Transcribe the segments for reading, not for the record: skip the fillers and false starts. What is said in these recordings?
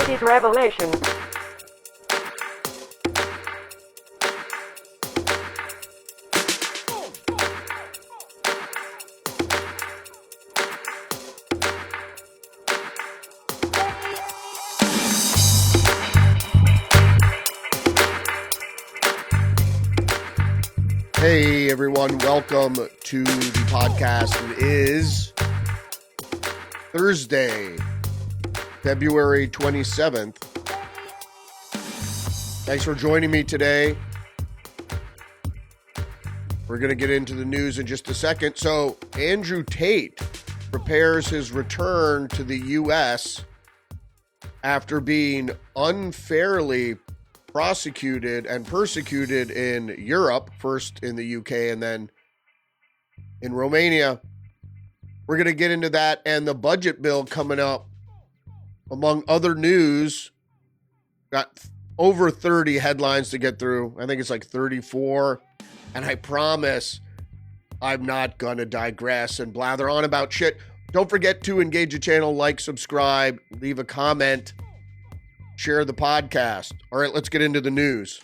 Tate's Revelation. Hey everyone, welcome to the podcast. It is Thursday, February 27th. Thanks for joining me today. We're going to get into the news in just a second. So, Andrew Tate prepares his return to the U.S. after being unfairly prosecuted and persecuted in Europe, first in the UK and then in Romania. We're going to get into that and the budget bill coming up. Among other news, got over 30 headlines to get through. I think it's like 34. And I promise I'm not going to digress and blather on about shit. Don't forget to engage the channel, like, subscribe, leave a comment, share the podcast. All right, let's get into the news.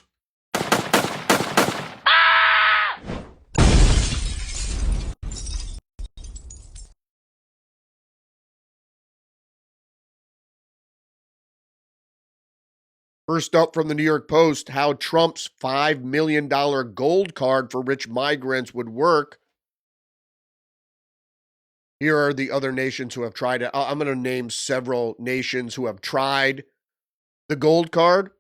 First up from the New York Post, how Trump's $5 million gold card for rich migrants would work. Here are the other nations who have tried it. I'm going to name several nations who have tried the gold card.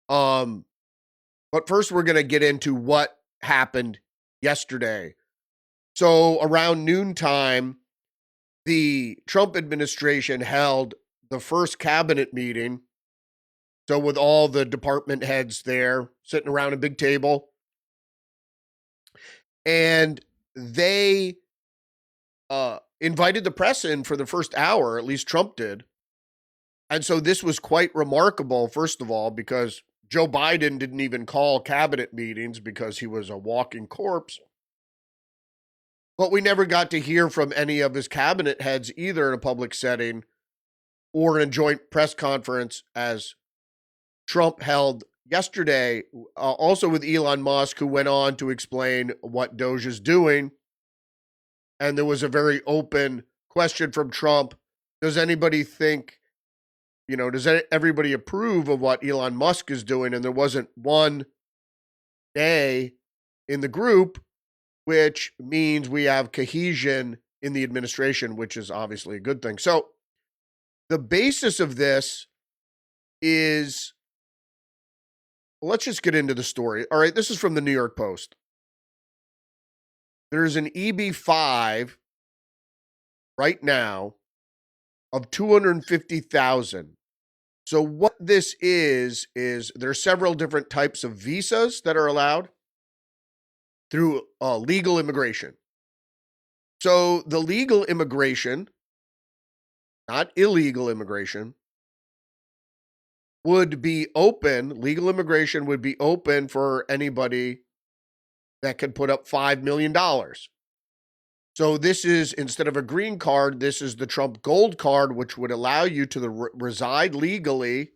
But first we're going to get into what happened yesterday. So around noontime, the Trump administration held the first cabinet meeting. So with all the department heads there sitting around a big table, and they invited the press in for the first hour, at least Trump did. And so this was quite remarkable, first of all, because Joe Biden didn't even call cabinet meetings because he was a walking corpse. But we never got to hear from any of his cabinet heads either in a public setting or in a joint press conference as Trump held yesterday, also with Elon Musk, who went on to explain what Doge is doing. And there was a very open question from Trump. Does anybody think, does everybody approve of what Elon Musk is doing? And there wasn't one nay in the group, which means we have cohesion in the administration, which is obviously a good thing. So the basis of this is, let's just get into the story. All right, this is from the New York Post. There's an EB5 right now of 250,000. So what this is there are several different types of visas that are allowed through legal immigration. So the legal immigration, not illegal immigration, would be open. Legal immigration would be open for anybody that could put up $5 million. So this is, instead of a green card, this is the Trump gold card, which would allow you to reside legally,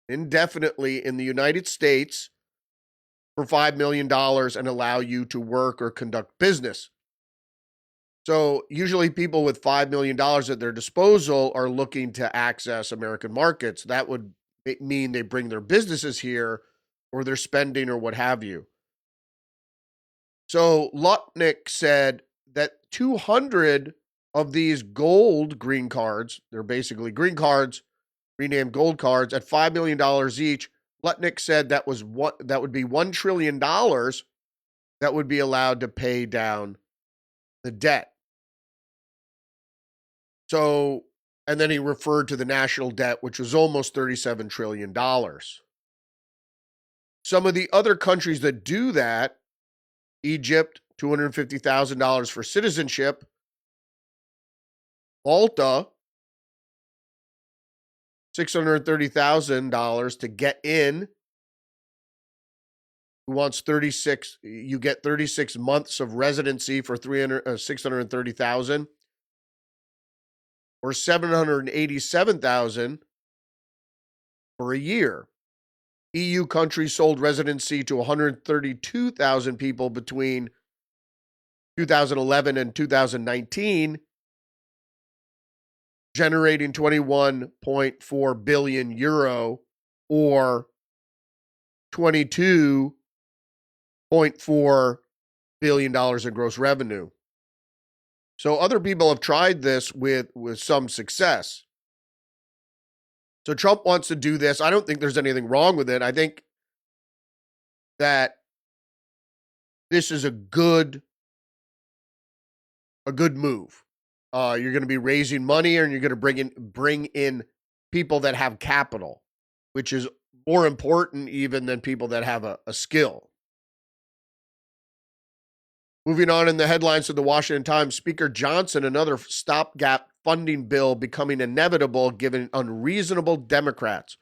indefinitely in the United States for $5 million and allow you to work or conduct business. So usually people with $5 million at their disposal are looking to access American markets. That would mean they bring their businesses here or their spending or what have you. So Lutnick said that 200 of these gold green cards, they're basically green cards, renamed gold cards at $5 million each. Lutnick said that would be $1 trillion that would be allowed to pay down the debt. So, and then he referred to the national debt, which was almost $37 trillion. Some of the other countries that do that, Egypt, $250,000 for citizenship. Malta, $630,000 to get in. Who wants 36? You get 36 months of residency for $630,000. or 787,000 for a year. EU countries sold residency to 132,000 people between 2011 and 2019, generating 21.4 billion euro or 22.4 billion dollars in gross revenue. So other people have tried this with some success. So Trump wants to do this. I don't think there's anything wrong with it. I think that this is a good move. You're going to be raising money, and you're going to bring in people that have capital, which is more important even than people that have a skill. Moving on in the headlines of the Washington Times, Speaker Johnson, another stopgap funding bill becoming inevitable given unreasonable Democrats.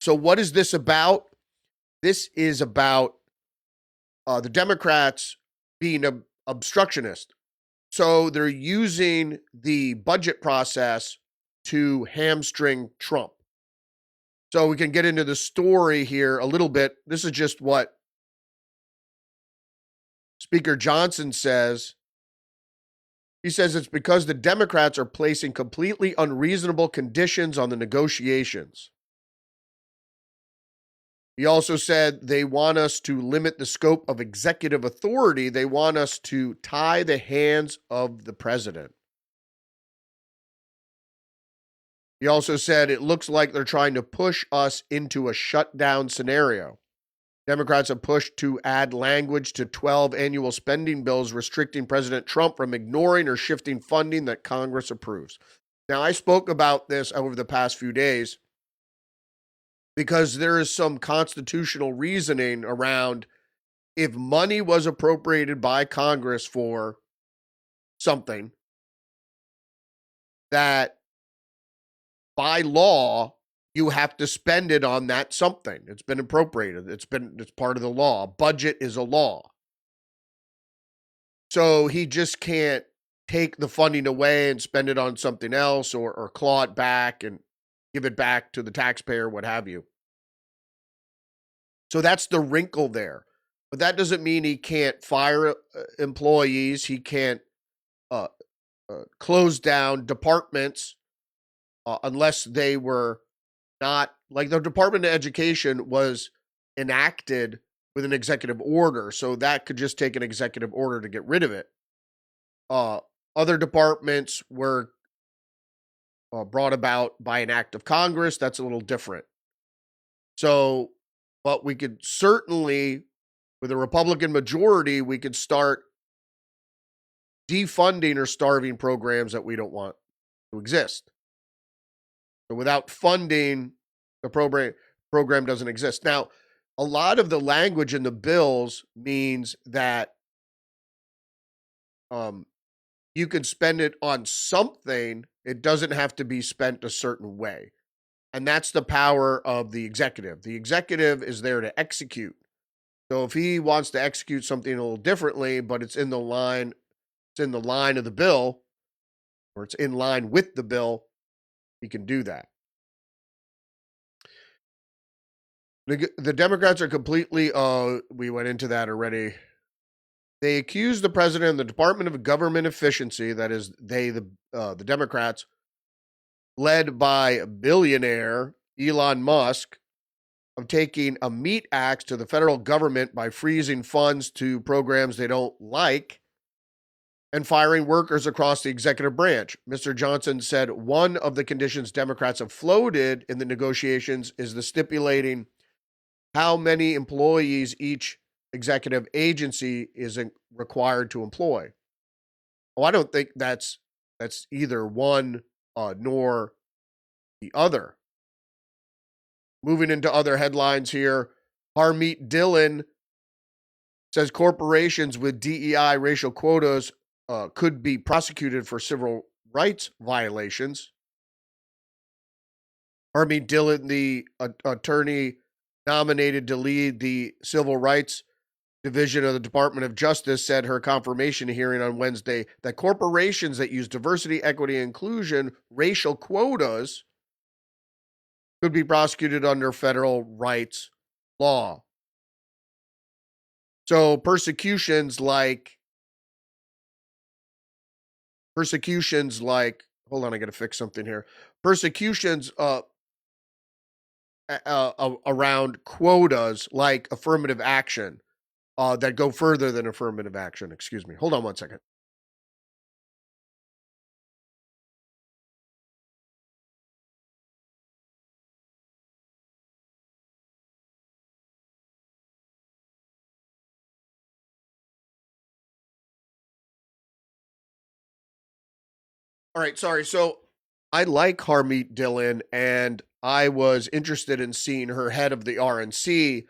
So what is this about? This is about the Democrats being obstructionist. So they're using the budget process to hamstring Trump. So we can get into the story here a little bit. This is just what Speaker Johnson says. He says it's because the Democrats are placing completely unreasonable conditions on the negotiations. He also said they want us to limit the scope of executive authority. They want us to tie the hands of the president. He also said it looks like they're trying to push us into a shutdown scenario. Democrats have pushed to add language to 12 annual spending bills restricting President Trump from ignoring or shifting funding that Congress approves. Now, I spoke about this over the past few days because there is some constitutional reasoning around if money was appropriated by Congress for something, that by law, you have to spend it on that something. It's been appropriated. It's part of the law. Budget is a law. So he just can't take the funding away and spend it on something else or claw it back and give it back to the taxpayer, what have you. So that's the wrinkle there. But that doesn't mean he can't fire employees. He can't close down departments unless they were not, like the Department of Education was enacted with an executive order. So that could just take an executive order to get rid of it. Other departments were brought about by an act of Congress. That's a little different. So, but we could certainly, with a Republican majority, we could start defunding or starving programs that we don't want to exist. So without funding, the program doesn't exist. Now, a lot of the language in the bills means that you can spend it on something. It doesn't have to be spent a certain way. And that's the power of the executive. The executive is there to execute. So if he wants to execute something a little differently, but it's in the line of the bill, or it's in line with the bill, he can do that. The Democrats are completely, we went into that already. They accuse the president and the Department of Government Efficiency, that is, the Democrats, led by billionaire Elon Musk, of taking a meat axe to the federal government by freezing funds to programs they don't like and firing workers across the executive branch. Mr. Johnson said one of the conditions Democrats have floated in the negotiations is the stipulating how many employees each executive agency is required to employ. Well, I don't think that's either one nor the other. Moving into other headlines here, Harmeet Dillon says corporations with DEI racial quotas could be prosecuted for civil rights violations. Harmeet Dillon, the attorney nominated to lead the Civil Rights Division of the Department of Justice said her confirmation hearing on Wednesday that corporations that use diversity, equity, and inclusion racial quotas could be prosecuted under federal rights law. So persecutions like hold on, I got to fix something here. Persecutions around quotas like affirmative action that go further than affirmative action. Excuse me. Hold on one second. All right, sorry. So I like Harmeet Dillon, and I was interested in seeing her head of the RNC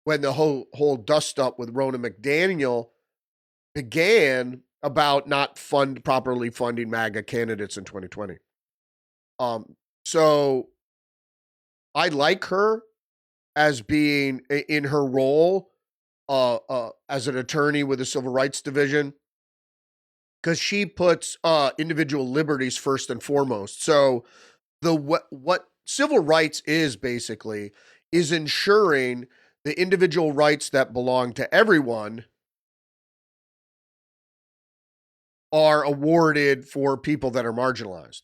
when the whole dust up with Ronna McDaniel began about not properly funding MAGA candidates in 2020. So I like her as being in her role as an attorney with the Civil Rights Division, because she puts individual liberties first and foremost. So what civil rights is basically is ensuring the individual rights that belong to everyone are awarded for people that are marginalized.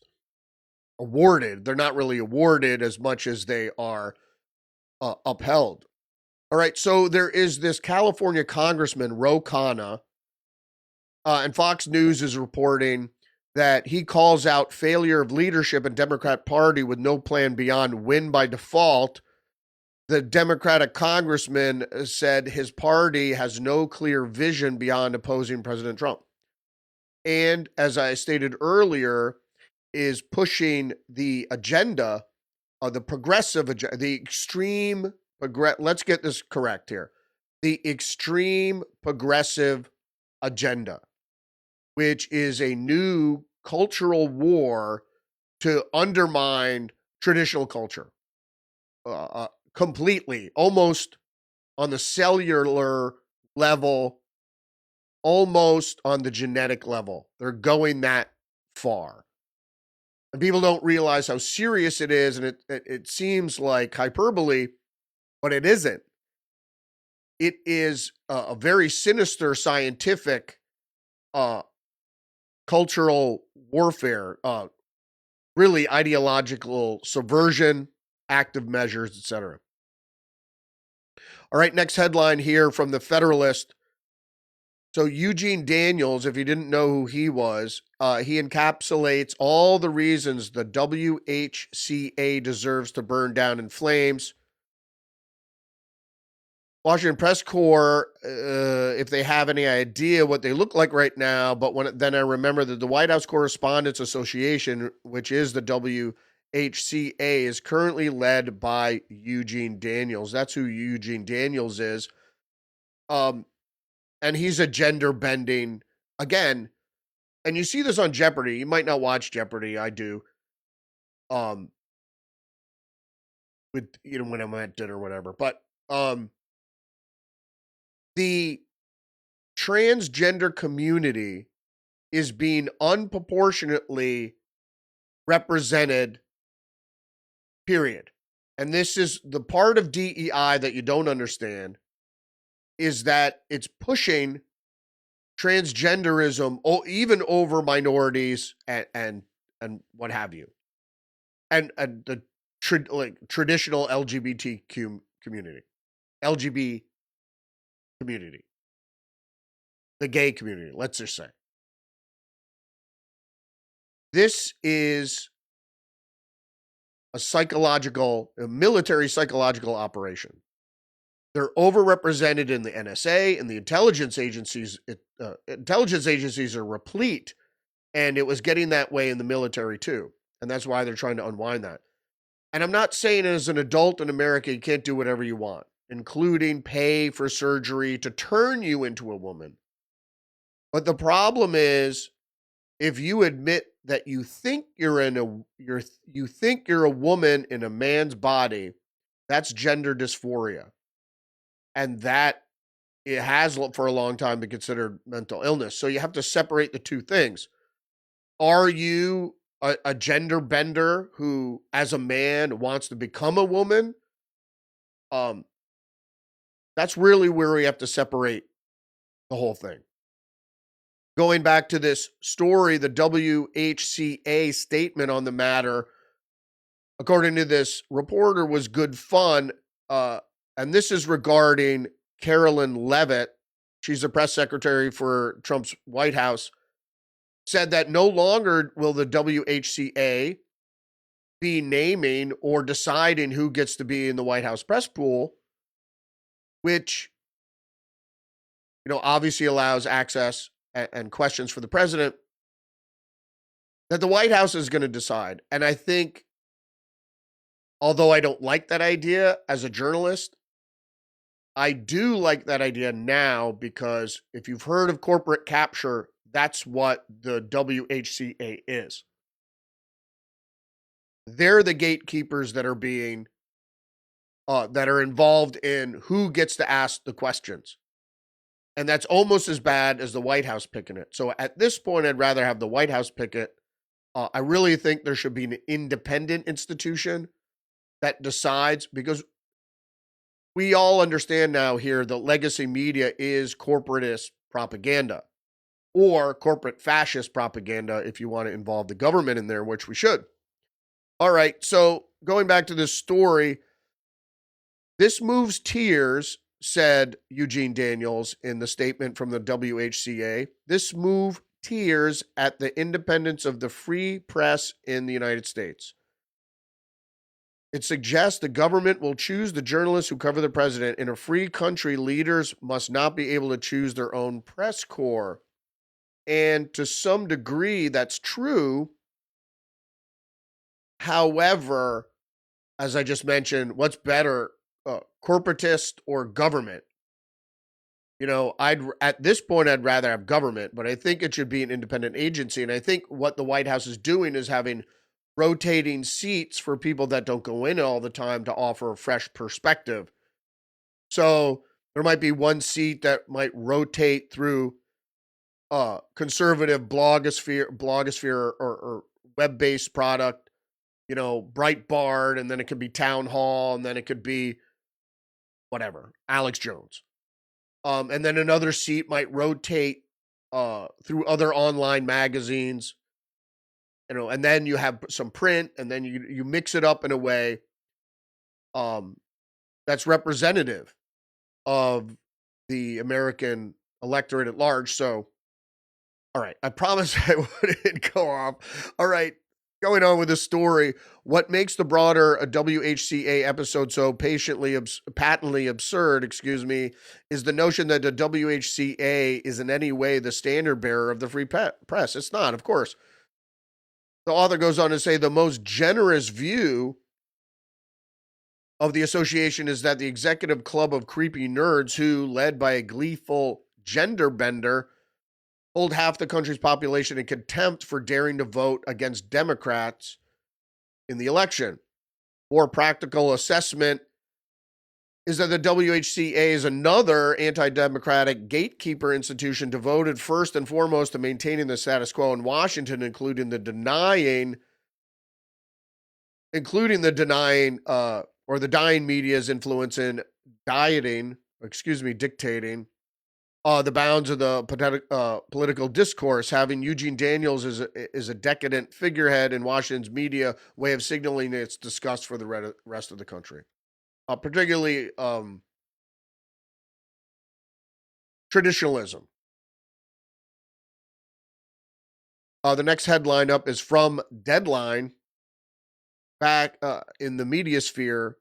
Awarded. They're not really awarded as much as they are upheld. All right. So there is this California Congressman, Ro Khanna, and Fox News is reporting that he calls out failure of leadership in Democrat Party with no plan beyond win by default. The Democratic congressman said his party has no clear vision beyond opposing President Trump. And as I stated earlier, is pushing the agenda, the progressive agenda, the extreme, let's get this correct here, the extreme progressive agenda, which is a new cultural war to undermine traditional culture completely, almost on the cellular level, almost on the genetic level. They're going that far. And people don't realize how serious it is, and it seems like hyperbole, but it isn't. It is a very sinister scientific cultural warfare, really ideological subversion, active measures, etc. All right, next headline here from the Federalist. So Eugene Daniels, if you didn't know who he was, he encapsulates all the reasons the WHCA deserves to burn down in flames. Washington Press Corps, if they have any idea what they look like right now, but then I remember that the White House Correspondents Association, which is the WHCA, is currently led by Eugene Daniels. That's who Eugene Daniels is. And he's a gender bending, again, and you see this on Jeopardy. You might not watch Jeopardy. I do. With, when I'm at dinner or whatever. But the transgender community is being unproportionately represented, period. And this is the part of DEI that you don't understand, is that it's pushing transgenderism even over minorities and what have you, and the traditional LGBTQ community, LGBT community, the gay community, let's just say. This is a military psychological operation. They're overrepresented in the NSA and the intelligence agencies. Intelligence agencies are replete, and it was getting that way in the military too. And that's why they're trying to unwind that. And I'm not saying as an adult in America, you can't do whatever you want, including pay for surgery to turn you into a woman. But the problem is, if you admit that you think you're a woman in a man's body, that's gender dysphoria. And that it has for a long time been considered mental illness. So you have to separate the two things. Are you a gender bender who, as a man, wants to become a woman? That's really where we have to separate the whole thing. Going back to this story, the WHCA statement on the matter, according to this reporter, was good fun. And this is regarding Carolyn Levitt. She's the press secretary for Trump's White House. Said that no longer will the WHCA be naming or deciding who gets to be in the White House press pool, which, obviously allows access and questions for the president, that the White House is going to decide. And I think, although I don't like that idea as a journalist, I do like that idea now, because if you've heard of corporate capture, that's what the WHCA is. They're the gatekeepers that are being, that are involved in who gets to ask the questions. And that's almost as bad as the White House picking it. So at this point, I'd rather have the White House pick it. I really think there should be an independent institution that decides, because we all understand now here that legacy media is corporatist propaganda, or corporate fascist propaganda, if you want to involve the government in there, which we should. All right, so going back to this story, this moves tears, said Eugene Daniels in the statement from the WHCA. This move tears at the independence of the free press in the United States. It suggests the government will choose the journalists who cover the president. In a free country, leaders must not be able to choose their own press corps. And to some degree, that's true. However, as I just mentioned, what's better, corporatist or government? At this point, I'd rather have government, but I think it should be an independent agency. And I think what the White House is doing is having rotating seats for people that don't go in all the time to offer a fresh perspective. So there might be one seat that might rotate through conservative blogosphere or web-based product, Breitbart, and then it could be Town Hall, and then it could be whatever, Alex Jones. And then another seat might rotate through other online magazines, and then you have some print, and then you mix it up in a way that's representative of the American electorate at large. So, all right, I promise I wouldn't go off. All right, going on with the story, what makes the broader WHCA episode so patently absurd, is the notion that the WHCA is in any way the standard bearer of the free press. It's not, of course. The author goes on to say the most generous view of the association is that the executive club of creepy nerds who, led by a gleeful gender bender, hold half the country's population in contempt for daring to vote against Democrats in the election. More practical assessment is that the WHCA is another anti-democratic gatekeeper institution devoted first and foremost to maintaining the status quo in Washington, including the dying media's influence in dictating the bounds of the political discourse. Having Eugene Daniels is a decadent figurehead in Washington's media way of signaling its disgust for the rest of the country. Particularly traditionalism. The next headline up is from Deadline. Back in the media sphere,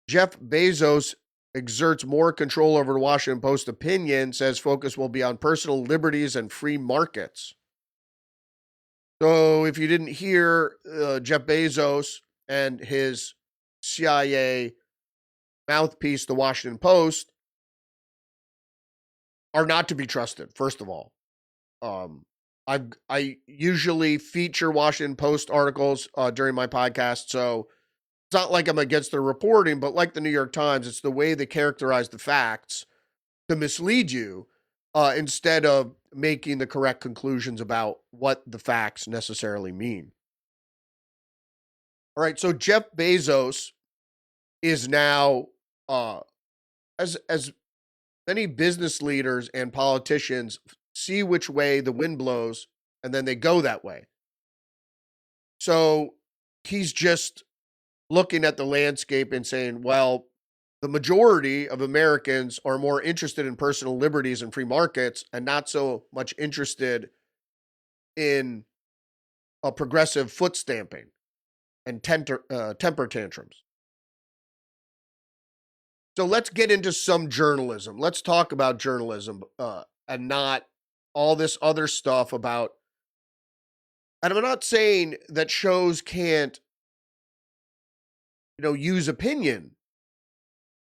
Jeff Bezos exerts more control over the Washington Post opinion, says focus will be on personal liberties and free markets. So if you didn't hear, Jeff Bezos and his CIA mouthpiece, the Washington Post, are not to be trusted, first of all. I usually feature Washington Post articles during my podcast, so it's not like I'm against their reporting, but like the New York Times, it's the way they characterize the facts to mislead you instead of making the correct conclusions about what the facts necessarily mean. All right, so Jeff Bezos is now, as many business leaders and politicians see which way the wind blows, and then they go that way. So he's just looking at the landscape and saying, well, the majority of Americans are more interested in personal liberties and free markets and not so much interested in a progressive foot stamping and temper tantrums. So let's get into some journalism. Let's talk about journalism and not all this other stuff about. And I'm not saying that shows can't, use opinion,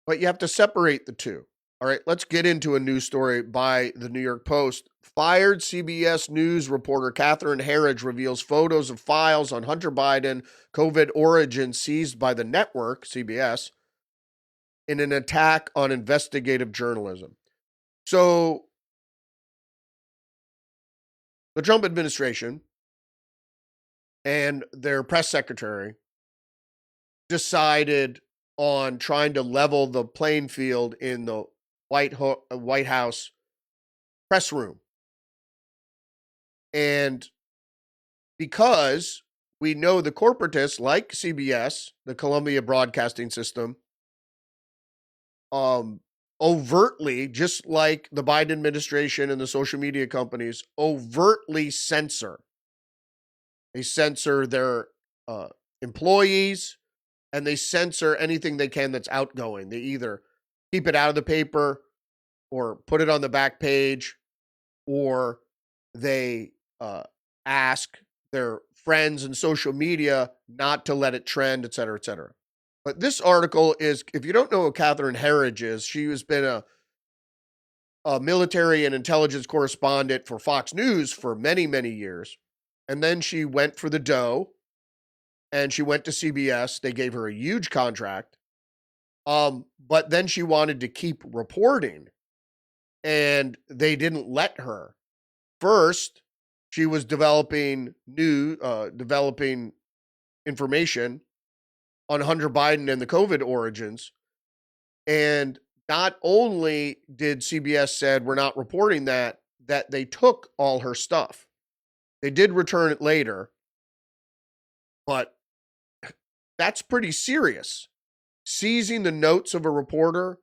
but you have to separate the two. All right, let's get into a news story by the New York Post. Fired CBS News reporter Catherine Herridge reveals photos of files on Hunter Biden COVID origin seized by the network, CBS, in an attack on investigative journalism. So, the Trump administration and their press secretary decided on trying to level the playing field in the White House press room. And because we know the corporatists like CBS, the Columbia Broadcasting System, overtly, just like the Biden administration and the social media companies, overtly censor. They censor their employees, and they censor anything they can that's outgoing. They either keep it out of the paper or put it on the back page, or they ask their friends in social media not to let it trend, et cetera, et cetera. But this article is, if you don't know who Catherine Herridge is, she has been a military and intelligence correspondent for Fox News for many, many years. And then she went for the dough and she went to CBS. They gave her a huge contract. But then she wanted to keep reporting and they didn't let her. First, she was developing information on Hunter Biden and the COVID origins. And not only did CBS said, we're not reporting that they took all her stuff. They did return it later, but that's pretty serious. Seizing the notes of a reporter,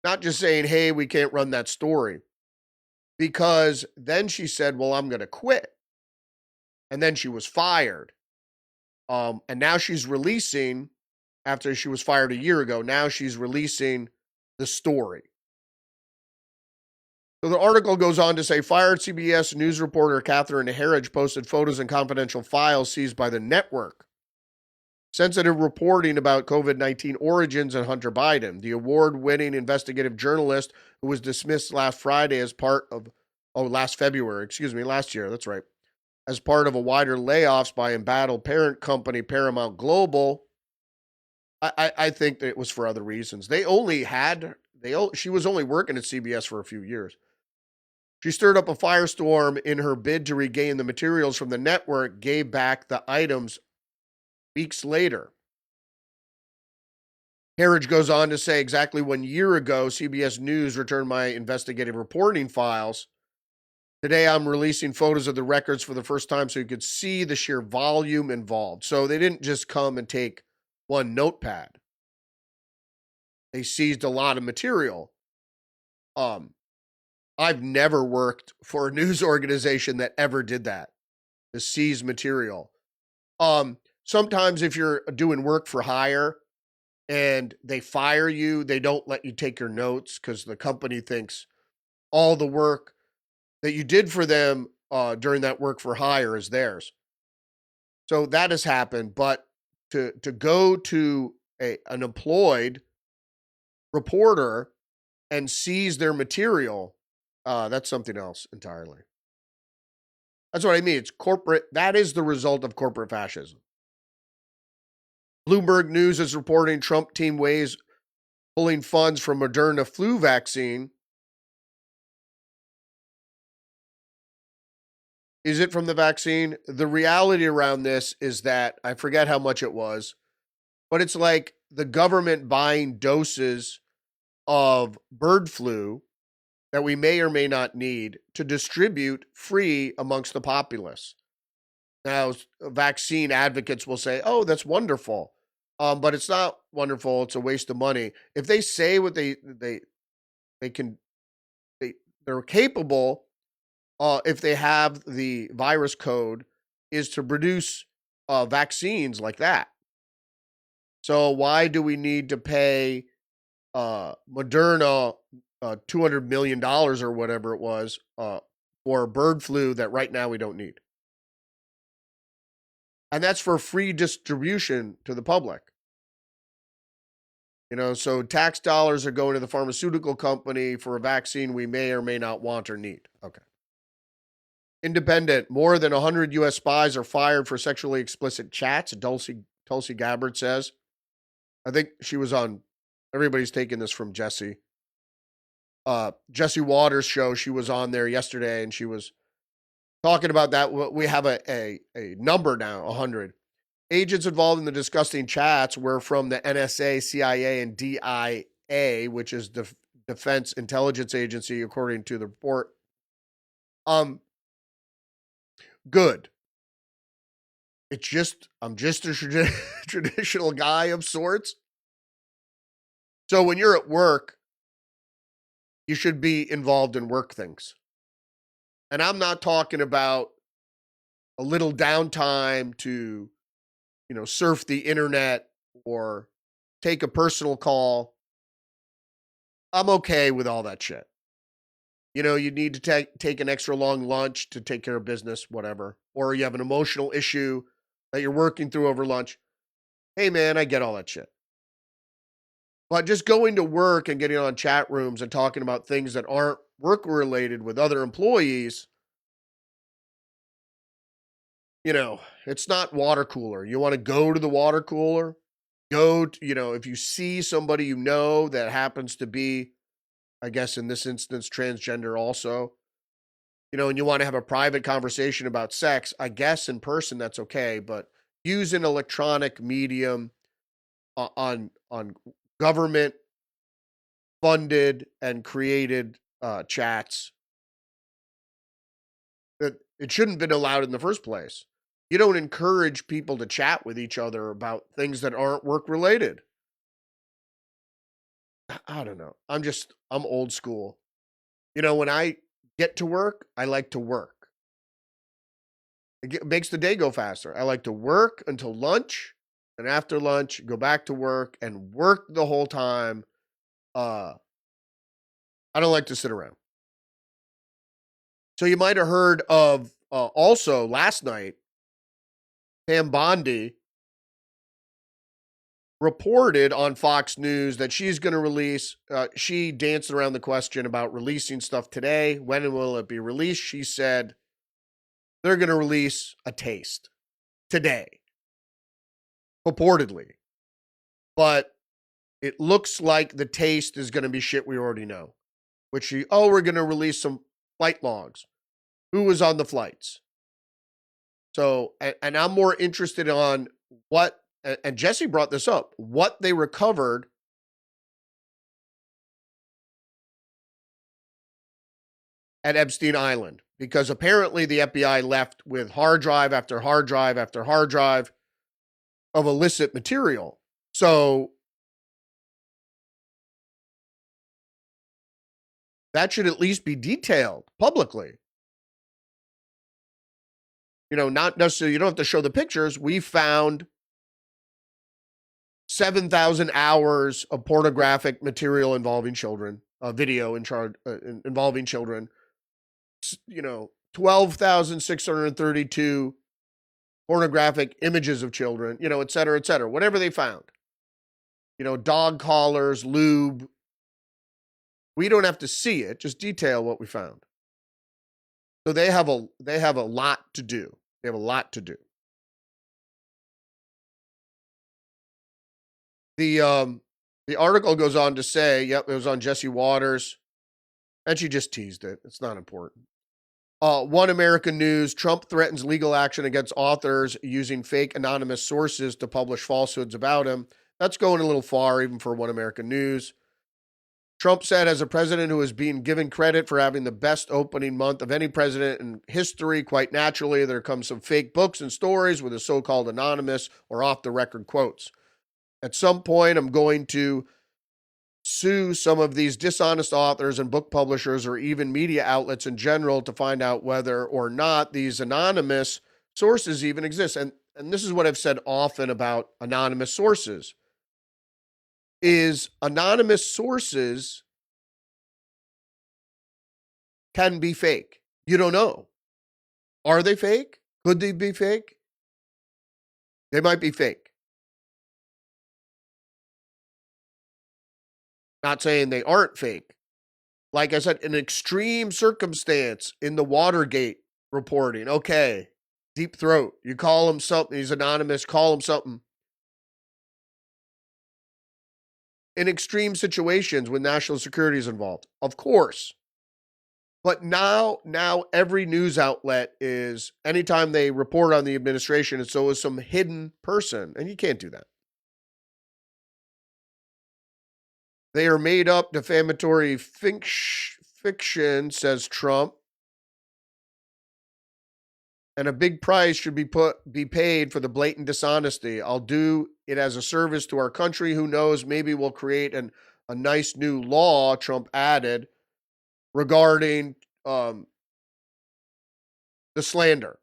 not just saying, hey, we can't run that story. Because then she said, well, I'm going to quit. And then she was fired. And now she's releasing, after she was fired a year ago, now she's releasing the story. So the article goes on to say, fired CBS News reporter Catherine Herridge posted photos and confidential files seized by the network. Sensitive reporting about COVID-19 origins and Hunter Biden. The award-winning investigative journalist who was dismissed last February, last year, that's right, as part of a wider layoffs by embattled parent company Paramount Global. I think that it was for other reasons. She was only working at CBS for a few years. She stirred up a firestorm in her bid to regain the materials from the network, gave back the items weeks later. Herridge goes on to say, exactly 1 year ago, CBS News returned my investigative reporting files. Today, I'm releasing photos of the records for the first time so you could see the sheer volume involved. So they didn't just come and take one notepad. They seized a lot of material. I've never worked for a news organization that ever did that, to seize material. Sometimes if you're doing work for hire and they fire you, they don't let you take your notes because the company thinks all the work that you did for them during that work for hire is theirs. So that has happened. But to go to an employed reporter and seize their material, that's something else entirely. That's what I mean. It's corporate. That is the result of corporate fascism. Bloomberg News is reporting Trump team weighs pulling funds from Moderna flu vaccine Is it from the vaccine? The reality around this is that I forget how much it was, but it's like the government buying doses of bird flu that we may or may not need to distribute free amongst the populace. Now, vaccine advocates will say, "Oh, that's wonderful," but it's not wonderful. It's a waste of money. If they say what they can, they're capable. If they have the virus code, is to produce vaccines like that. So why do we need to pay Moderna $200 million or whatever it was for bird flu that right now we don't need? And that's for free distribution to the public. So tax dollars are going to the pharmaceutical company for a vaccine we may or may not want or need. Okay. Independent, more than 100 U.S. spies are fired for sexually explicit chats, Tulsi Gabbard says. I think she was on, everybody's taking this from Jesse Waters' show. She was on there yesterday, and she was talking about that. We have a number now, 100. Agents involved in the disgusting chats were from the NSA, CIA, and DIA, which is the Defense Intelligence Agency, according to the report. Good. I'm just a traditional guy of sorts. So when you're at work, you should be involved in work things. And I'm not talking about a little downtime to, surf the internet or take a personal call. I'm okay with all that shit. You need to take an extra long lunch to take care of business, whatever. Or you have an emotional issue that you're working through over lunch. Hey, man, I get all that shit. But just going to work and getting on chat rooms and talking about things that aren't work-related with other employees, it's not water cooler. You want to go to the water cooler? If you see somebody that happens to be, I guess in this instance, transgender also, and you want to have a private conversation about sex, I guess in person that's okay, but use an electronic medium on government funded and created chats that it shouldn't have been allowed in the first place. You don't encourage people to chat with each other about things that aren't work related. I don't know. I'm old school. When I get to work, I like to work. It makes the day go faster. I like to work until lunch, and after lunch, go back to work and work the whole time. I don't like to sit around. So you might have heard of also last night, Pam Bondi reported on Fox News that she's going to release, she danced around the question about releasing stuff today. When will it be released? She said they're going to release a taste today, purportedly. But it looks like the taste is going to be shit we already know. We're going to release some flight logs. Who was on the flights? So, and I'm more interested on what, and Jesse brought this up, what they recovered at Epstein Island. Because apparently the FBI left with hard drive after hard drive after hard drive of illicit material. So that should at least be detailed publicly. Not necessarily, you don't have to show the pictures. We found 7,000 hours of pornographic material involving children, video involving children, 12,632 pornographic images of children, et cetera, whatever they found. Dog collars, lube. We don't have to see it, just detail what we found. So they have a lot to do. They have a lot to do. The article goes on to say, yep, it was on Jesse Waters, and she just teased it. It's not important. One American News, Trump threatens legal action against authors using fake anonymous sources to publish falsehoods about him. That's going a little far, even for One American News. Trump said, as a president who is being given credit for having the best opening month of any president in history, quite naturally, there comes some fake books and stories with the so-called anonymous or off-the-record quotes. At some point, I'm going to sue some of these dishonest authors and book publishers or even media outlets in general to find out whether or not these anonymous sources even exist. And this is what I've said often about anonymous sources is anonymous sources can be fake. You don't know. Are they fake? Could they be fake? They might be fake. Not saying they aren't fake. Like I said, an extreme circumstance in the Watergate reporting. Okay, Deep Throat. You call him something. He's anonymous. Call him something. In extreme situations when national security is involved, of course. But now every news outlet is, anytime they report on the administration, it's always some hidden person, and you can't do that. They are made up defamatory fiction, says Trump. And a big price should be paid for the blatant dishonesty. I'll do it as a service to our country. Who knows? Maybe we'll create a nice new law, Trump added, regarding the slander.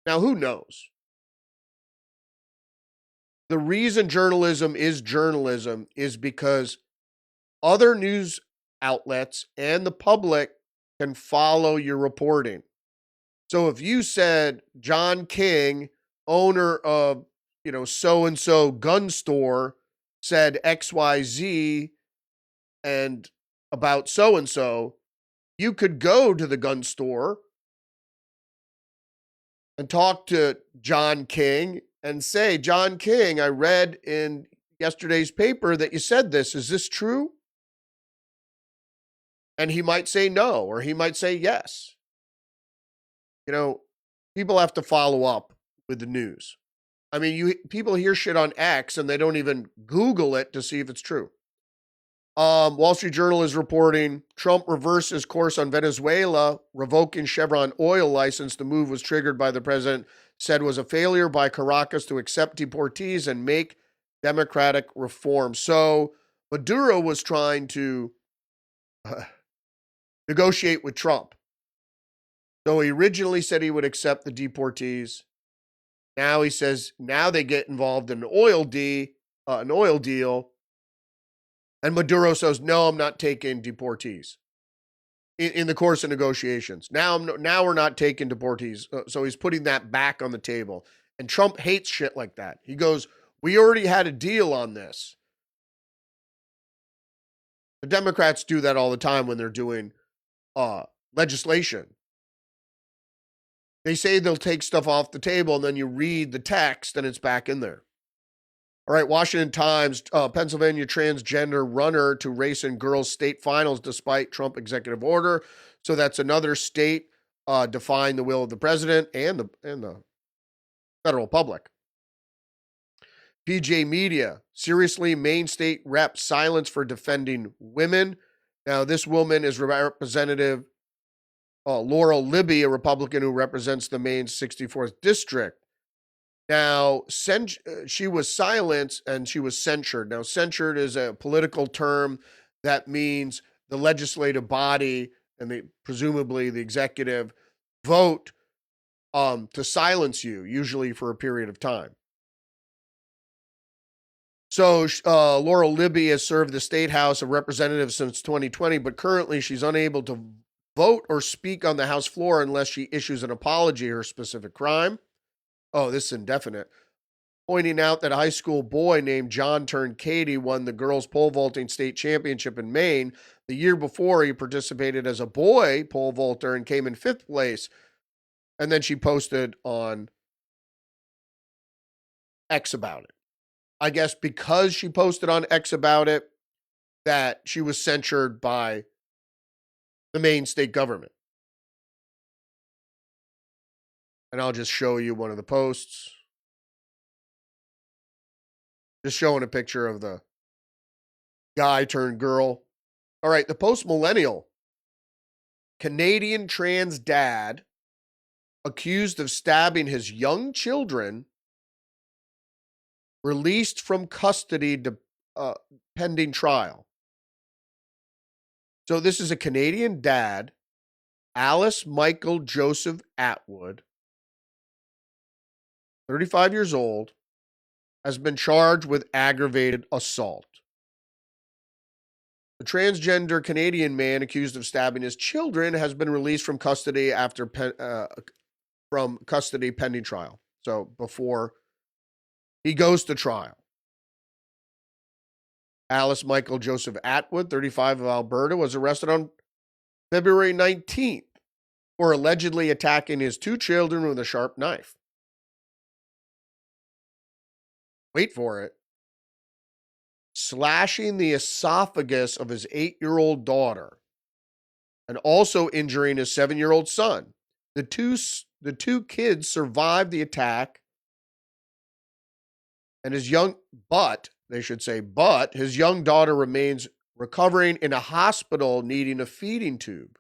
Now, who knows? The reason journalism is because other news outlets and the public can follow your reporting. So if you said John King, owner of, so-and-so gun store, said XYZ and about so-and-so, you could go to the gun store and talk to John King and say, John King, I read in yesterday's paper that you said this. Is this true? And he might say no, or he might say yes. People have to follow up with the news. I mean, people hear shit on X and they don't even Google it to see if it's true. Wall Street Journal is reporting Trump reverses course on Venezuela, revoking Chevron oil license. The move was triggered by the president said was a failure by Caracas to accept deportees and make democratic reform. So Maduro was trying to negotiate with Trump. So he originally said he would accept the deportees. Now he says now they get involved in an oil deal. And Maduro says, no, I'm not taking deportees in the course of negotiations. Now we're not taking deportees. So he's putting that back on the table. And Trump hates shit like that. He goes, we already had a deal on this. The Democrats do that all the time when they're doing legislation. They say they'll take stuff off the table, and then you read the text, and it's back in there. All right, Washington Times, Pennsylvania transgender runner to race in girls' state finals despite Trump executive order. So that's another state defying the will of the president and the federal public. PJ Media, seriously, Maine state rep silence for defending women. Now, this woman is Representative Laurel Libby, a Republican who represents the Maine 64th district. Now, she was silenced and she was censured. Now, censured is a political term that means the legislative body and presumably the executive vote to silence you, usually for a period of time. So Laurel Libby has served the State House of Representatives since 2020, but currently she's unable to vote or speak on the House floor unless she issues an apology or specific crime. Oh, this is indefinite. Pointing out that a high school boy named John turned Katie won the girls pole vaulting state championship in Maine. The year before, he participated as a boy pole vaulter and came in 5th place. And then she posted on X about it. I guess because she posted on X about it, that she was censured by the Maine state government. And I'll just show you one of the posts. Just showing a picture of the guy turned girl. All right, the post-millennial Canadian trans dad accused of stabbing his young children, released from custody pending trial. So this is a Canadian dad, Alice Michael Joseph Atwood, 35 years old, has been charged with aggravated assault. The transgender Canadian man accused of stabbing his children has been released from custody from custody pending trial. So before he goes to trial. Alice Michael Joseph Atwood, 35, of Alberta, was arrested on February 19th for allegedly attacking his two children with a sharp knife. Wait for it. Slashing the esophagus of his 8-year-old daughter and also injuring his 7-year-old son. The two kids survived the attack, and his young daughter remains recovering in a hospital needing a feeding tube,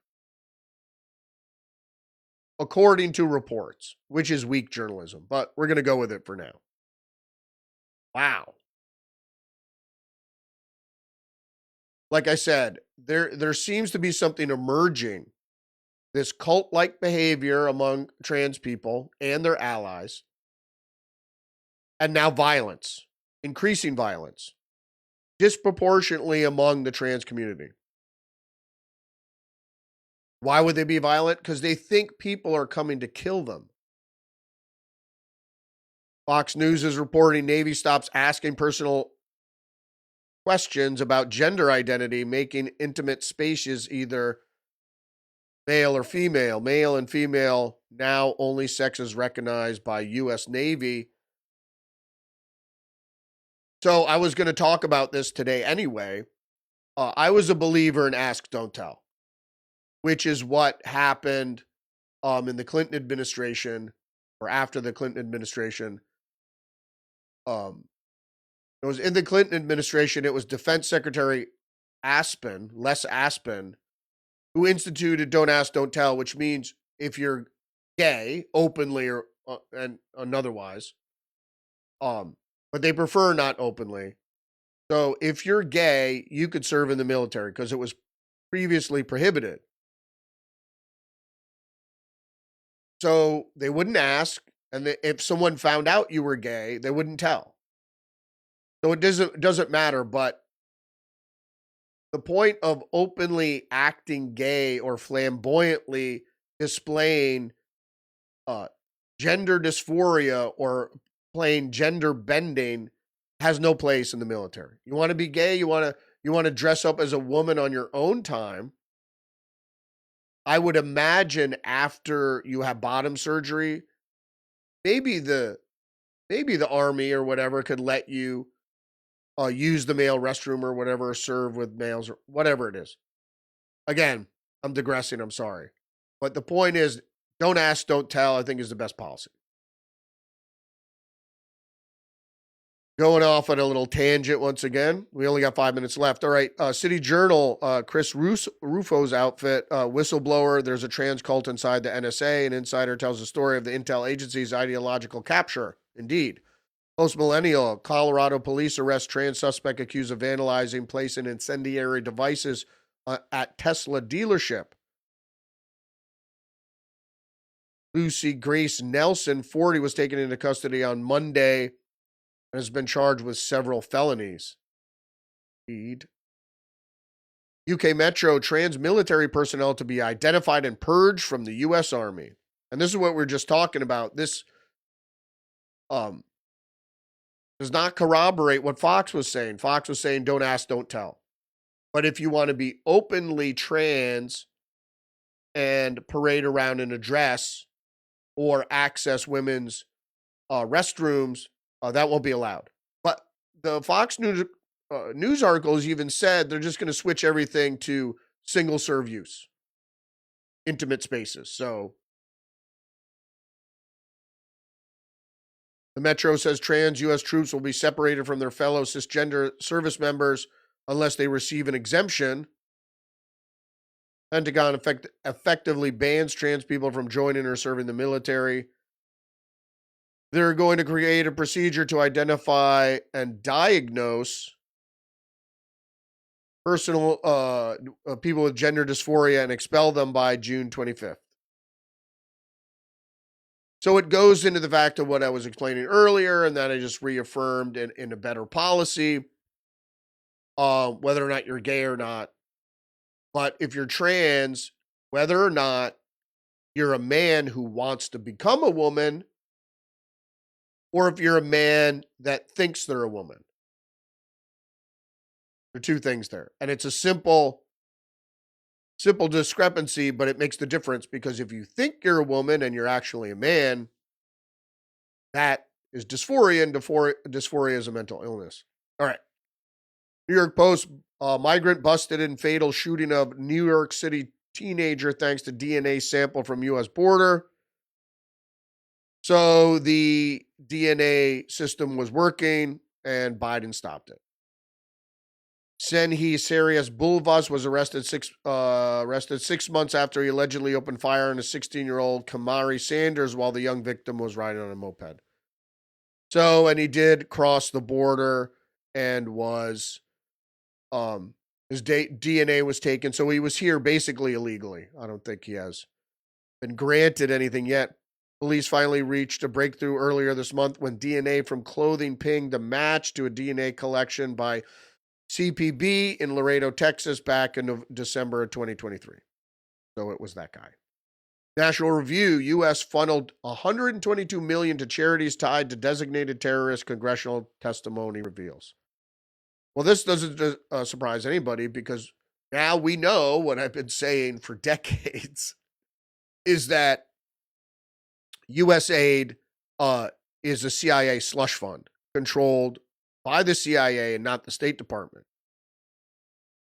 according to reports, which is weak journalism, but we're going to go with it for now. Wow. Like I said, there seems to be something emerging, this cult-like behavior among trans people and their allies, and now violence, increasing violence, disproportionately among the trans community. Why would they be violent? Because they think people are coming to kill them. Fox News is reporting Navy stops asking personal questions about gender identity, making intimate spaces either male or female. Male and female, now only sexes recognized by U.S. Navy. So I was going to talk about this today anyway. I was a believer in ask, don't tell, which is what happened in the Clinton administration, or after the Clinton administration. It was in the Clinton administration. It was Defense Secretary Les Aspin, who instituted don't ask, don't tell, which means if you're gay, openly or and otherwise, but they prefer not openly. So if you're gay, you could serve in the military because it was previously prohibited. So they wouldn't ask, and if someone found out you were gay, they wouldn't tell. So it doesn't matter, but the point of openly acting gay or flamboyantly displaying gender dysphoria or playing gender bending has no place in the military. You want to be gay, you want to dress up as a woman on your own time. I would imagine after you have bottom surgery, maybe the army or whatever could let you use the male restroom or whatever, or serve with males or whatever it is. Again, I'm digressing. I'm sorry. But the point is, don't ask, don't tell, I think is the best policy. Going off on a little tangent once again. We only got 5 minutes left. All right. City Journal, Chris Rufo's outfit, whistleblower. There's a trans cult inside the NSA. An insider tells the story of the intel agency's ideological capture. Indeed. Post-millennial, Colorado police arrest trans suspect accused of vandalizing, placing incendiary devices at Tesla dealership. Lucy Grace Nelson, 40, was taken into custody on Monday and has been charged with several felonies. Indeed. UK Metro, trans military personnel to be identified and purged from the U.S. Army. And this is what we're just talking about. This does not corroborate what Fox was saying. Fox was saying, don't ask, don't tell. But if you want to be openly trans and parade around in a dress or access women's restrooms, that won't be allowed. But the Fox News articles even said they're just going to switch everything to single serve use, intimate spaces. So The Metro says trans U.S. troops will be separated from their fellow cisgender service members unless they receive an exemption. Pentagon effectively bans trans people from joining or serving the military. They're going to create a procedure to identify and diagnose personal people with gender dysphoria and expel them by June 25th. So it goes into the fact of what I was explaining earlier, and that I just reaffirmed in a better policy, whether or not you're gay or not. But if you're trans, whether or not you're a man who wants to become a woman, or if you're a man that thinks they're a woman. There are two things there. And it's a simple discrepancy, but it makes the difference because if you think you're a woman and you're actually a man, that is dysphoria, and dysphoria is a mental illness. All right. New York Post, migrant busted in fatal shooting of New York City teenager thanks to DNA sample from U.S. border. So the DNA system was working and Biden stopped it. Senhi Serias Bulvas was arrested 6 months after he allegedly opened fire on a 16-year-old Kamari Sanders while the young victim was riding on a moped. So, and he did cross the border and was, his DNA was taken. So he was here basically illegally. I don't think he has been granted anything yet. Police finally reached a breakthrough earlier this month when DNA from clothing pinged a match to a DNA collection by CPB in Laredo, Texas, back in December of 2023. So it was that guy. National Review, U.S. funneled $122 million to charities tied to designated terrorists, congressional testimony reveals. Well, this doesn't surprise anybody because now we know what I've been saying for decades is that U.S. aid is a CIA slush fund controlled by the CIA and not the State Department.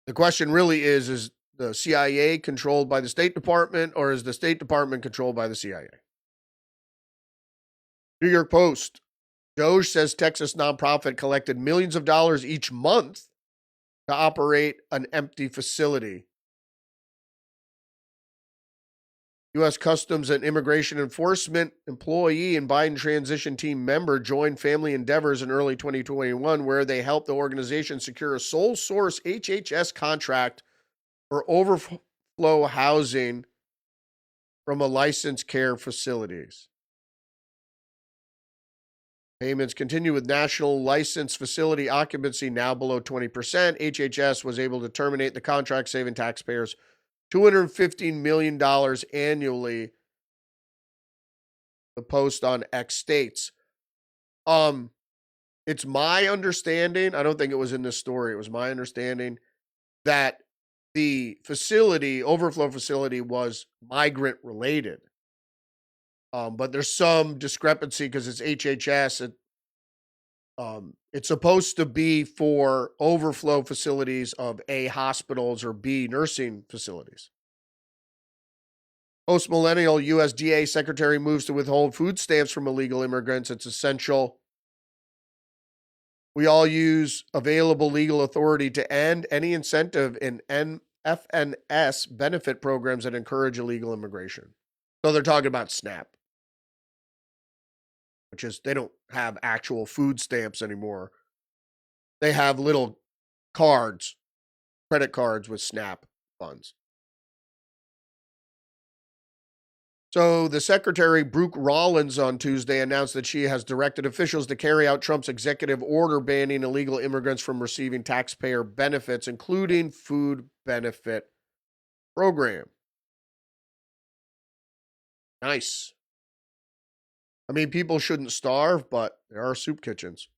The question really is the CIA controlled by the State Department or is the State Department controlled by the CIA? New York Post, Doge says Texas nonprofit collected millions of dollars each month to operate an empty facility. U.S. Customs and Immigration Enforcement employee and Biden transition team member joined Family Endeavors in early 2021, where they helped the organization secure a sole source HHS contract for overflow housing from a licensed care facilities. Payments continue with national licensed facility occupancy now below 20%. HHS was able to terminate the contract, saving taxpayers $215 million annually, the Post on X states. It's my understanding, I don't think it was in this story, it was my understanding that the facility, overflow facility, was migrant related. But there's some discrepancy because it's HHS. It's supposed to be for overflow facilities of A, hospitals, or B, nursing facilities. Post-millennial USDA secretary moves to withhold food stamps from illegal immigrants. It's essential. We all use available legal authority to end any incentive in FNS benefit programs that encourage illegal immigration. So they're talking about SNAP, which is they don't have actual food stamps anymore. They have little cards, credit cards with SNAP funds. So the secretary, Brooke Rollins, on Tuesday announced that she has directed officials to carry out Trump's executive order banning illegal immigrants from receiving taxpayer benefits, including food benefit program. Nice. I mean, people shouldn't starve, but there are soup kitchens.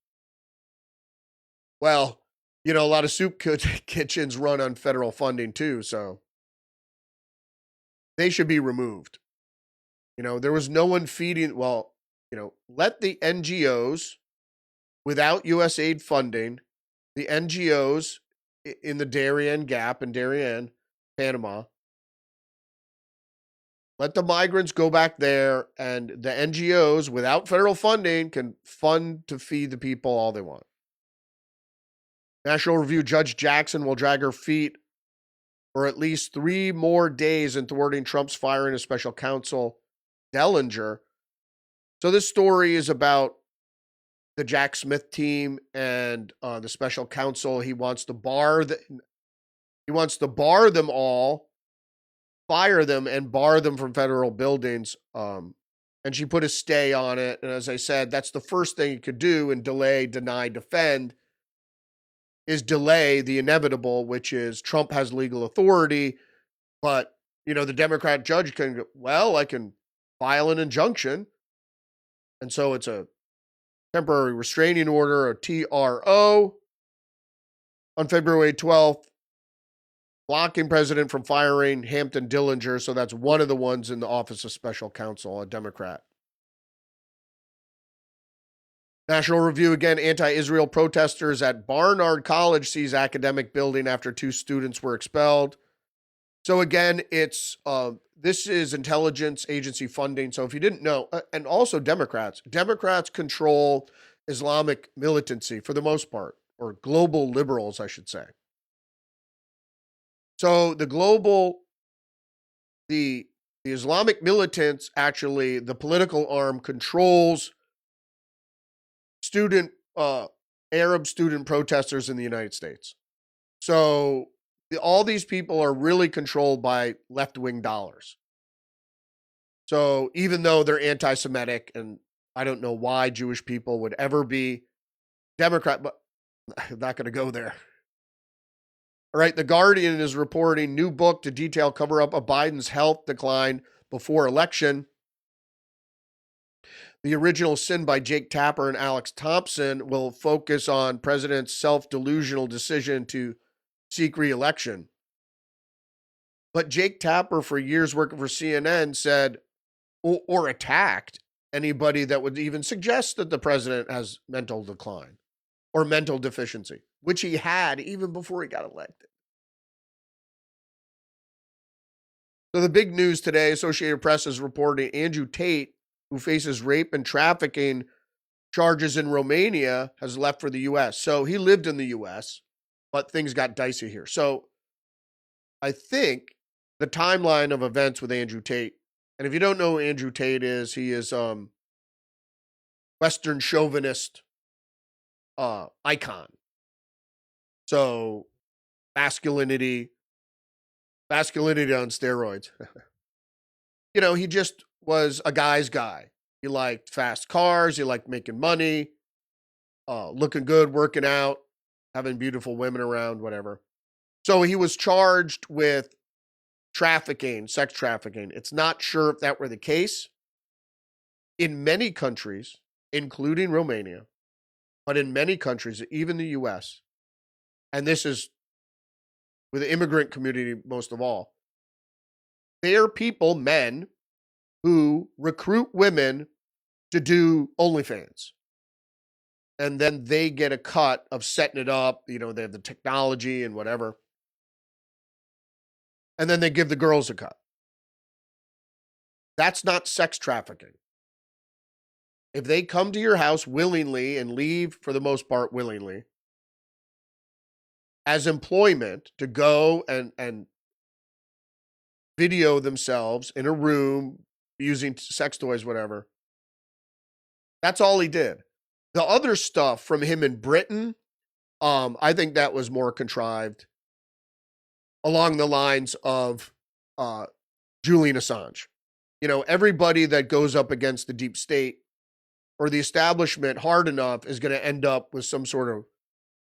Well, a lot of soup kitchens run on federal funding too, so they should be removed. There was no one feeding, let the NGOs, without U.S. aid funding, the NGOs in the Darien Gap in Darien, Panama, Let the migrants go back there, and the NGOs, without federal funding, can fund to feed the people all they want. National Review Judge Jackson will drag her feet for at least 3 more days in thwarting Trump's firing of special counsel Dellinger. So this story is about the Jack Smith team and the special counsel. He wants to bar them all, fire them, and bar them from federal buildings. And she put a stay on it. And as I said, that's the first thing you could do in delay, deny, defend, is delay the inevitable, which is Trump has legal authority, but, the Democrat judge can go, well, I can file an injunction. And so it's a temporary restraining order, a TRO, on February 12th, blocking president from firing Hampton Dillinger. So that's one of the ones in the Office of Special Counsel, a Democrat. National Review, again, anti-Israel protesters at Barnard College seize academic building after 2 students were expelled. So again, it's this is intelligence agency funding. So if you didn't know, and also Democrats control Islamic militancy for the most part, or global liberals, I should say. So the Islamic militants, actually, the political arm controls Arab student protesters in the United States. So all these people are really controlled by left-wing dollars. So even though they're anti-Semitic, and I don't know why Jewish people would ever be Democrat, but I'm not going to go there. All right, The Guardian is reporting new book to detail cover-up of Biden's health decline before election. The Original Sin by Jake Tapper and Alex Thompson will focus on president's self-delusional decision to seek re-election. But Jake Tapper, for years working for CNN, said or attacked anybody that would even suggest that the president has mental decline or mental deficiency, which he had even before he got elected. So the big news today, Associated Press is reporting Andrew Tate, who faces rape and trafficking charges in Romania, has left for the U.S. So he lived in the U.S., but things got dicey here. So I think the timeline of events with Andrew Tate, and if you don't know who Andrew Tate is, he is Western chauvinist icon. So masculinity on steroids. He just was a guy's guy. He liked fast cars. He liked making money, looking good, working out, having beautiful women around, whatever. So he was charged with trafficking, sex trafficking. It's not sure if that were the case. In many countries, including Romania, but in many countries, even the U.S., and this is with the immigrant community most of all, they are people, men, who recruit women to do OnlyFans. And then they get a cut of setting it up. They have the technology and whatever. And then they give the girls a cut. That's not sex trafficking. If they come to your house willingly and leave, for the most part, willingly, as employment to go and video themselves in a room using sex toys, whatever, that's all he did. The other stuff from him in Britain, I think that was more contrived, along the lines of Julian Assange. Everybody that goes up against the deep state or the establishment hard enough is going to end up with some sort of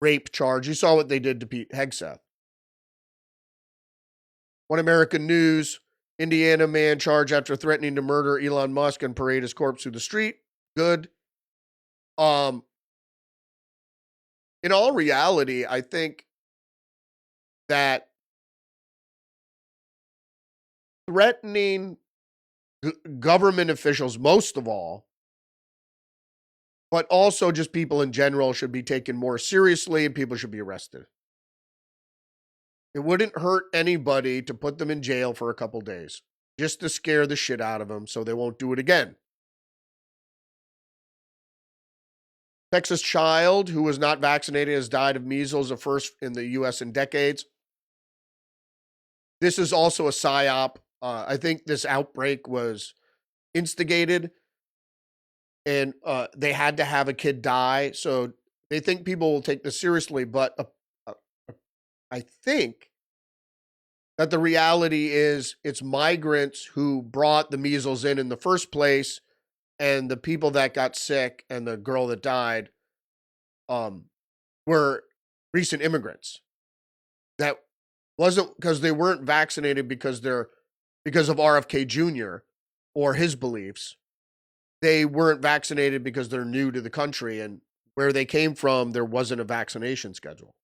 rape charge. You saw what they did to Pete Hegseth. One American News, Indiana man charged after threatening to murder Elon Musk and parade his corpse through the street. Good. In all reality, I think that threatening government officials, most of all, but also just people in general, should be taken more seriously and people should be arrested. It wouldn't hurt anybody to put them in jail for a couple days. just to scare the shit out of them so they won't do it again. Texas child who was not vaccinated has died of measles, the first in the U.S. in decades. This is also a psyop. I think this outbreak was instigated, and they had to have a kid die. So they think people will take this seriously, but I think that the reality is it's migrants who brought the measles in the first place, and the people that got sick and the girl that died were recent immigrants. That wasn't because they weren't vaccinated because of RFK Jr. or his beliefs. They weren't vaccinated because they're new to the country, and where they came from, there wasn't a vaccination schedule.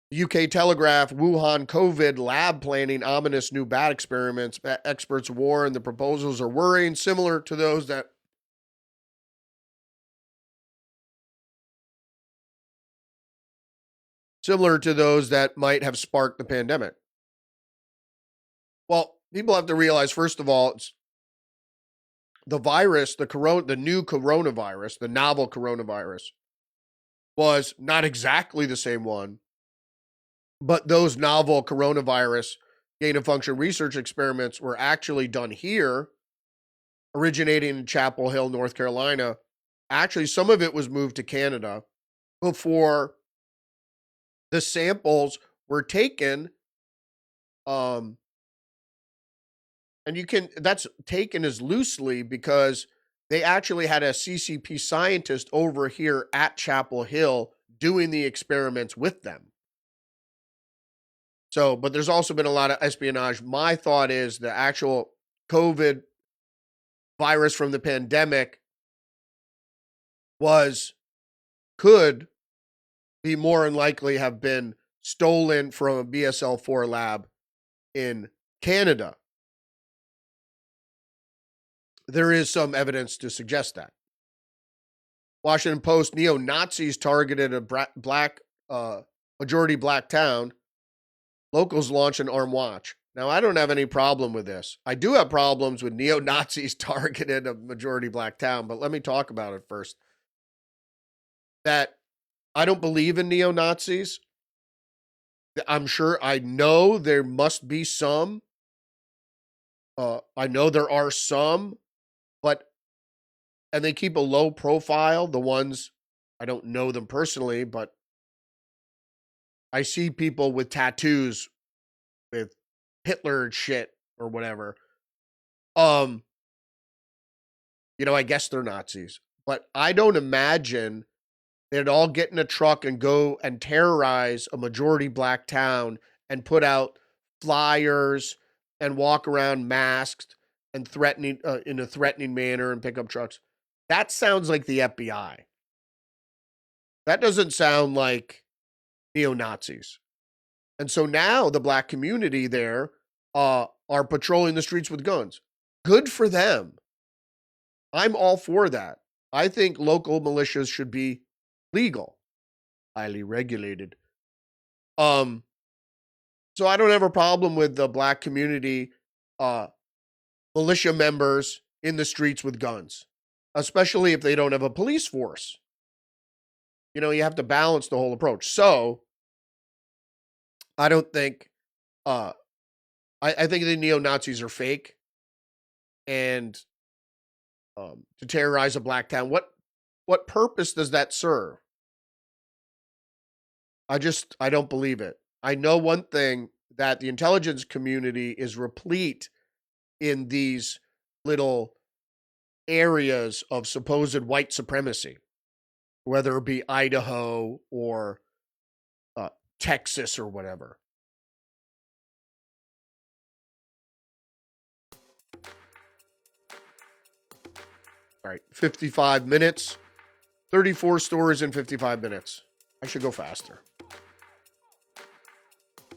The UK Telegraph, Wuhan COVID lab planning ominous new bat experiments. Experts warn the proposals are worrying, similar to those that might have sparked the pandemic. Well, people have to realize, first of all, it's the virus, the new coronavirus, the novel coronavirus, was not exactly the same one, but those novel coronavirus gain-of-function research experiments were actually done here, originating in Chapel Hill, North Carolina. Actually, some of it was moved to Canada before the samples were taken. And that's taken as loosely because they actually had a CCP scientist over here at Chapel Hill doing the experiments with them. So, but there's also been a lot of espionage. My thought is the actual COVID virus from the pandemic could be more than likely have been stolen from a BSL-4 lab in Canada. There is some evidence to suggest that. Washington Post, neo-Nazis targeted a majority black town. Locals launch an armed watch. Now, I don't have any problem with this. I do have problems with neo-Nazis targeted a majority black town, but let me talk about it first. That I don't believe in neo-Nazis. I know there must be some. I know there are some, and they keep a low profile. The ones, I don't know them personally, but I see people with tattoos with Hitler shit or whatever. I guess they're Nazis, but I don't imagine they'd all get in a truck and go and terrorize a majority black town and put out flyers and walk around masked and threatening in a threatening manner and pick up trucks. That sounds like the FBI. That doesn't sound like neo-Nazis. And so now the black community there are patrolling the streets with guns. Good for them. I'm all for that. I think local militias should be legal, highly regulated. So I don't have a problem with the black community militia members in the streets with guns, especially if they don't have a police force. You have to balance the whole approach. So I don't think, I think the neo-Nazis are fake, and to terrorize a black town, what purpose does that serve? I don't believe it. I know one thing, that the intelligence community is replete in these little areas of supposed white supremacy, whether it be Idaho or Texas or whatever. All right, 55 minutes, 34 stories in 55 minutes. I should go faster.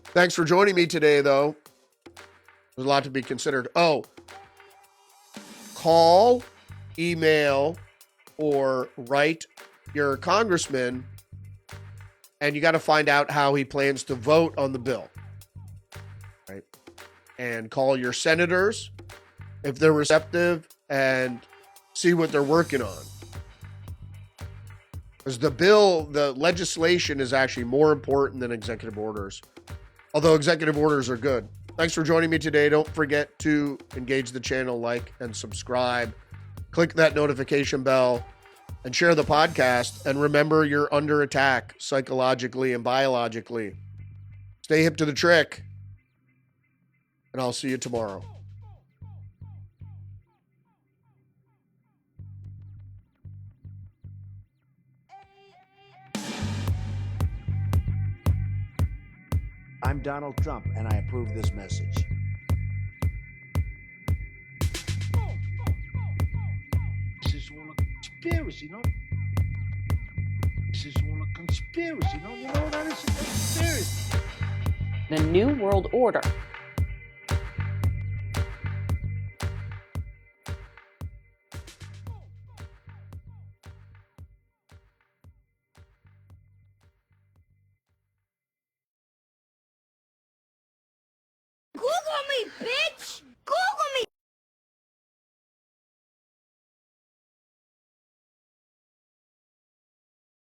Thanks for joining me today, though. There's a lot to be considered. Oh, call, email, or write your congressman, and you got to find out how he plans to vote on the bill. and call your senators if they're receptive and see what they're working on. Because the legislation is actually more important than executive orders. Although executive orders are good. Thanks for joining me today. Don't forget to engage the channel, like and subscribe. Click that notification bell and share the podcast. And remember, you're under attack psychologically and biologically. Stay hip to the trick. And I'll see you tomorrow. I'm Donald Trump, and I approve this message. This is all a conspiracy, no? This is all a conspiracy, no? You know that is a conspiracy. The New World Order